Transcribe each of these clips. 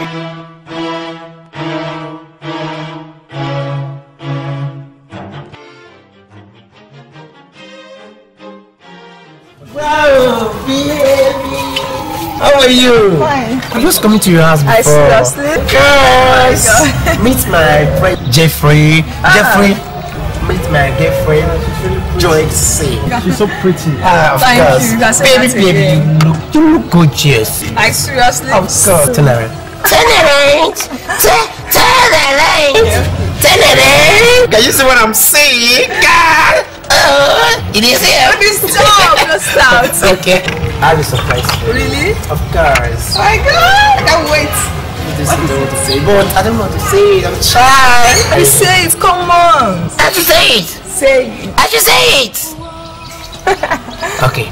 Wow, baby! How are you? Fine. I'm just coming to your house before. Seriously? Yes! Oh meet my friend Jeffrey. Jeffrey, meet my girlfriend Joyce. She's so pretty. Of Thank course. you. That's Baby, you look gorgeous. Like seriously? Of course. Turn around. Turn around. Turn around. Turn around. Can you see what I'm saying? God. It is here. Stop! Just out. Okay. I have a surprise for you. Really? Of course. Oh my god! I can't wait. You just know what to say, but I don't know what to say it. I'm shy. You say it. Come on. I should say it. Say it. I should say it. Okay.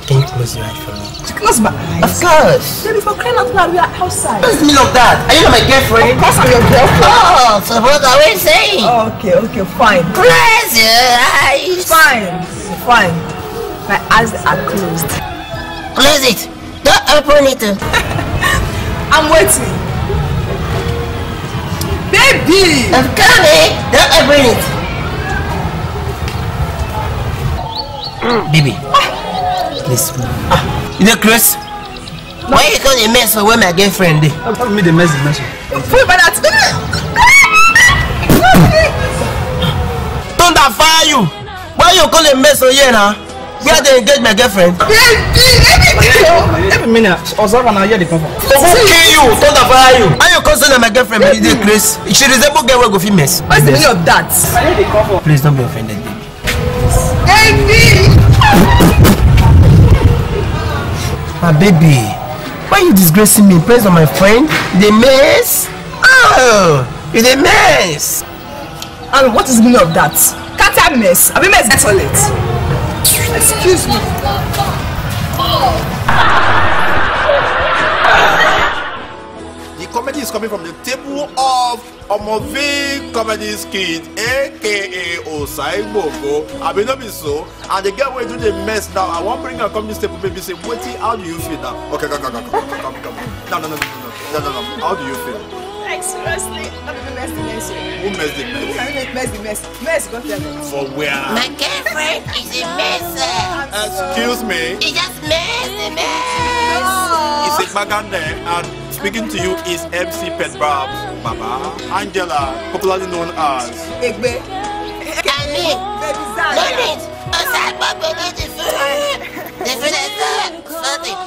Can you close your eyes for me? Close my eyes. Of course. Baby, for crying out loud, we are outside. What's the meaning of that? Are you not my girlfriend? Of course I'm your girlfriend. Oh, so what are we saying? Okay, fine. Close your eyes. Fine. My eyes are closed. Close it. Don't open it. I'm waiting. Baby! I'm coming. Don't open it. Baby. Please. You know, Chris? Why you call a mess for when my girlfriend is? How me the mess? Put by that. Don't that fire you. Why you call a mess for here now? We are to engage my girlfriend. Every minute, observe and I hear the comfort. Who kill you? Don't that fire you. Are you considering my girlfriend? But you Chris? She resemble girl who go fit mess. What's the meaning of that? I hear the comfort. Please don't be offended, baby. Baby! My baby, why are you disgracing me in presence of my friend? The mess? Oh, you the mess. And what is the meaning of that? Can't I mess? Have you messed that toilet? Excuse me. The comedy is coming from the table of Omovicky Comedy Skits, aka Osaigbogo. I mean, not be so. And the girl will do the mess now. I want to bring her comedy table, baby. Say, what? How do you feel now? Okay, come. No. How do you feel? Like seriously, I'm the mess. Who messed the mess? Mess, go tell me. For where? My girlfriend is a mess. Excuse me. He just messed the mess. It's a Bagande, and speaking to you is MC Pedbrab, Baba, Angela, popularly known as Egbe. Kami, Limit, Osaigbogo is the food. The food is something.